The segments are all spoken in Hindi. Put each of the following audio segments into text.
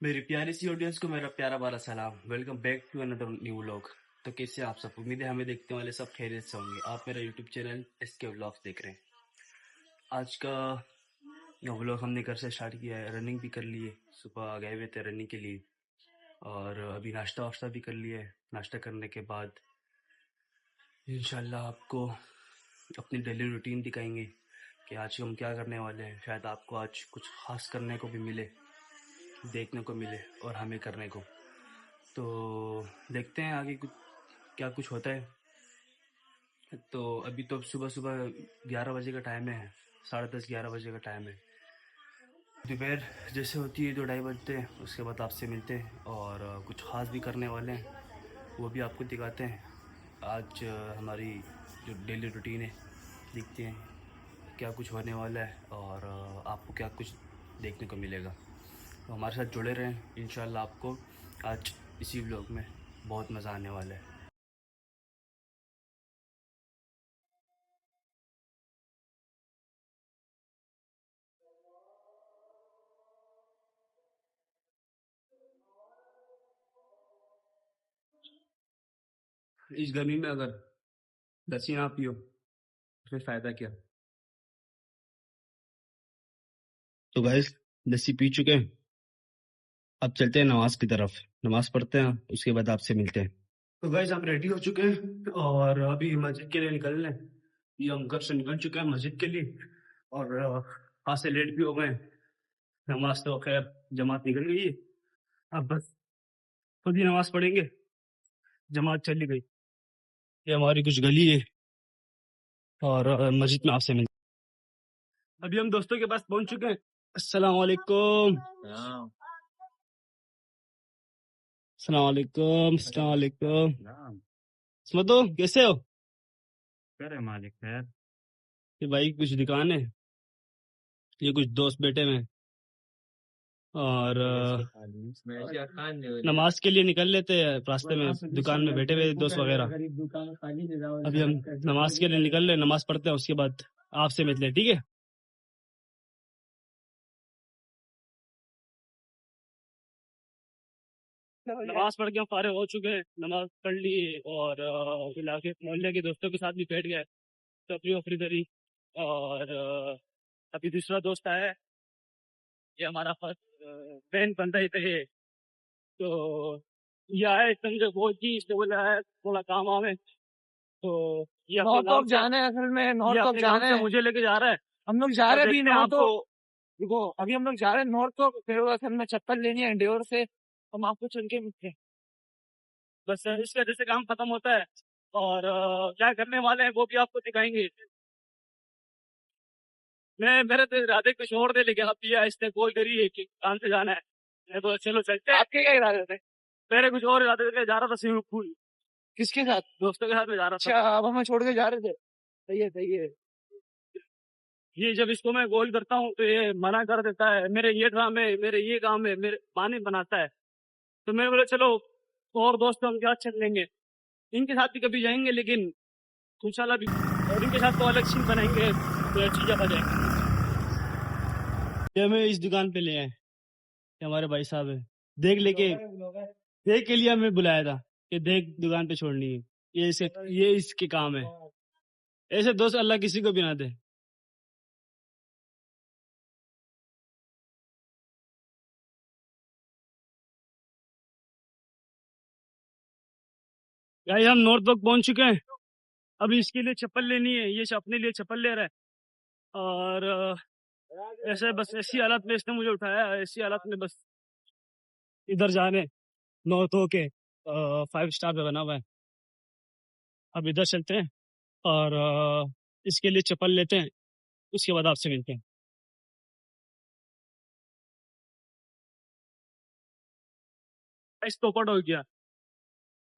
मेरी प्यारी सी ऑडियंस को मेरा प्यारा वाला सलाम। Welcome back to another new vlog. तो कैसे आप सब? उम्मीद है हमें देखने वाले सब खैरियत से होंगे। आप मेरा यूट्यूब चैनल एसके व्लॉग्स देख रहे हैं। आज का व्लॉग हमने घर से स्टार्ट किया है। रनिंग भी कर ली है, सुबह गए हुए थे रनिंग के लिए, और अभी नाश्ता वाश्ता भी कर लिया है। नाश्ता करने के बाद इंशाल्लाह आपको अपनी डेली रूटीन दिखाएंगे कि आज हम क्या करने वाले हैं। शायद आपको आज कुछ खास करने को भी मिले, देखने को मिले और हमें करने को। तो देखते हैं आगे क्या कुछ होता है। तो अभी तो सुबह सुबह 11 बजे का टाइम है, 10:30-11 बजे का टाइम है। दोपहर जैसे होती है 2-2:30 बजते हैं, उसके बाद आपसे मिलते हैं और कुछ ख़ास भी करने वाले हैं, वो भी आपको दिखाते हैं। आज हमारी जो डेली रूटीन है, देखते हैं क्या कुछ होने वाला है और आपको क्या कुछ देखने को मिलेगा। तो हमारे साथ जुड़े रहें, इंशाल्लाह आपको आज इसी व्लॉग में बहुत मज़ा आने वाला है। इस गर्मी में अगर लस्सी ना पियो तो फिर फ़ायदा क्या। तो गाइस, लस्सी पी चुके हैं, अब चलते हैं नमाज की तरफ। नमाज पढ़ते हैं, उसके बाद आपसे मिलते हैं। तो गाइस, हम रेडी हो चुके हैं और अभी मस्जिद के लिए निकल रहे हैं। ये हम घर से निकल चुके हैं मस्जिद के लिए और वहाँ से लेट भी हो गए। नमाज तो खैर जमात निकल गई है, अब बस खुद ही नमाज पढ़ेंगे। जमात चली गई। ये हमारी कुछ गली है और मस्जिद में आपसे मिलते हैं। अभी हम दोस्तों के पास पहुंच चुके हैं। अस्सलाम वालेकुम। अस्सलाम वालेकुम। अस्सलाम वालेकुम। समझो कैसे हो? करे मालिक खैर। ये भाई कुछ दुकान है, ये कुछ दोस्त बैठे हुए हैं और नमाज के लिए निकल लेते हैं। रास्ते में दुकान में बैठे हुए दोस्त वगैरह। अभी हम नमाज के लिए निकल रहे हैं, नमाज पढ़ते हैं, उसके बाद आपसे मिलते हैं, ठीक है? नमाज पढ़ के हम फारिग हो चुके हैं, नमाज पढ़ ली और इलाके मोहल्ले के दोस्तों के साथ भी बैठ गए तफरी वफरी करी। और अभी दूसरा दोस्त आया है, ये हमारा फर्स्ट फ्रेंड बनता ही थे। तो ये आया, इसने मुझे बोल की, इसने बोला है थोड़ा काम वाम है, तो ये अपने नॉर्थ गाँव ऑफ जाना है, असल में ये नॉर्थ ऑफ अपने गाँव जाना से है। मुझे लेके जा रहा है। हम लोग जा अब रहे हैं अभी देखते हैं नॉर्थ आपको। देखो अभी हम लोग जा रहे हैं नॉर्थ ऑफ, फिर असल में चप्पल लेनी है इंडोर से, हम आपको चल के मिलते हैं। बस इस वजह से काम खत्म होता है और क्या करने वाले हैं वो भी आपको दिखाएंगे। मेरे तो इरादे कुछ और थे, लेकिन अब ये इसने कॉल करी है कि काम से जाना है। मैं तो चलो चलते हैं। आपके क्या इरादे थे? मेरे कुछ और इरादे थे, जा रहा था स्विमिंग पूल, किसके साथ? दोस्तों के साथ में जा रहा था। अच्छा, अब हमें छोड़ के जा रहे थे। सही है सही है। ये जब इसको मैं कॉल करता हूँ तो ये मना कर देता है, मेरे ये ड्रामे, मेरे ये काम है, मेरे बहाने बनाता है। तो मैं बोला चलो और दोस्त हम क्या चल लेंगे, इनके साथ भी कभी जाएंगे, लेकिन इंशाल्लाह भी और इनके साथ तो अलग सीन बनाएंगे, तो अच्छी जगह जाएंगे। ये हमें इस दुकान पे ले आए, ये हमारे भाई साहब है। देख के लिए हमें बुलाया था कि देख दुकान पे छोड़नी है, ये इसके काम है। ऐसे दोस्त अल्लाह किसी को भी ना दे। गाइस, हम नॉर्थ ब्लॉक पहुंच चुके हैं। अभी इसके लिए चप्पल लेनी है, ये अपने लिए चप्पल ले रहा है और ऐसे बस ऐसी हालत में इसने मुझे उठाया, ऐसी हालत में बस इधर जाने नॉर्थ हो के 5 स्टार पे बना हुआ है। अब इधर चलते हैं और इसके लिए चप्पल लेते हैं, उसके बाद आपसे मिलते हैं। इस पोपट हो गया,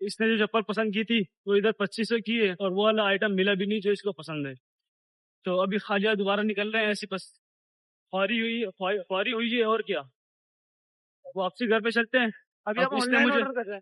इसने जो चप्पल पसंद की थी वो इधर 2500 की है और वो वाला आइटम मिला भी नहीं जो इसको पसंद है। तो अभी खालिया दोबारा निकल रहे हैं, ऐसी बस ख्वारी हुई है और क्या। वापसी घर पे चलते हैं। अभी अब आप इसने ऑनलाइन मुझे ऑर्डर कर रहे हैं?